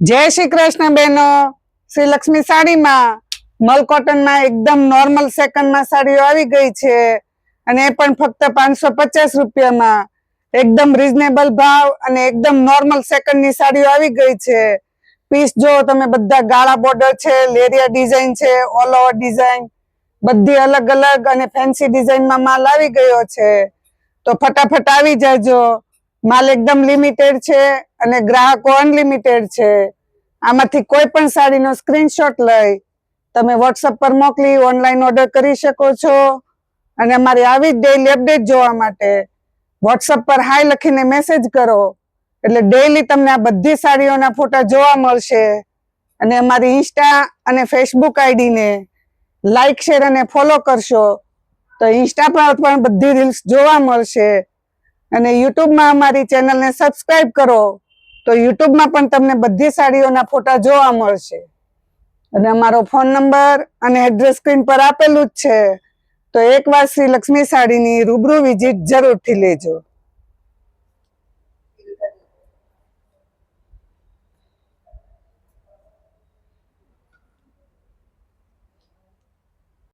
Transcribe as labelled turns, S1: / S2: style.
S1: જય શ્રી કૃષ્ણ બહેનો. શ્રી લક્ષ્મી સાડીમાં મલ કોટનમાં એકદમ નોર્મલ સેકન્ડમાં સાડીઓ આવી ગઈ છે અને એ પણ ફક્ત 550 રૂપિયામાં એકદમ રીઝનેબલ ભાવ અને એકદમ નોર્મલ સેકન્ડની સાડીઓ આવી ગઈ છે. પીસ જો તમે બધા ગાળા બોર્ડર છે, લેરિયા ડિઝાઇન છે, ઓલ ઓવર ડિઝાઇન બધી અલગ અલગ અને ફેન્સી ડિઝાઇનમાં માલ આવી ગયો છે. તો ફટાફટ આવી જાજો. માલ એકદમ લિમિટેડ છે અને ગ્રાહકો અનલિમિટેડ છે. આમાંથી કોઈ પણ સાડીનો સ્ક્રીનશોટ લઈ તમે વોટ્સઅપ પર મોકલી ઓનલાઈન ઓર્ડર કરી શકો છો. અને અમારી આવી જ ડેઈલી અપડેટ જોવા માટે વોટ્સઅપ પર હાય લખીને મેસેજ કરો એટલે ડેઈલી તમને આ બધી સાડીઓના ફોટા જોવા મળશે. અને અમારી ઇન્સ્ટા અને ફેસબુક આઈડીને લાઈક શેર અને ફોલો કરશો તો ઇન્સ્ટા પર પણ બધી રીલ્સ જોવા મળશે. અને યુટ્યુબમાં અમારી ચેનલને સબસ્ક્રાઇબ કરો તો યુટ્યુબમાં પણ તમને બધી સાડીઓના ફોટા જોવા મળશે. અને અમારો ફોન નંબર અને એડ્રેસ સ્ક્રીન પર આપેલું જ છે. તો એકવાર શ્રી લક્ષ્મી સાડીની રૂબરૂ વિઝિટ જરૂરથી લેજો.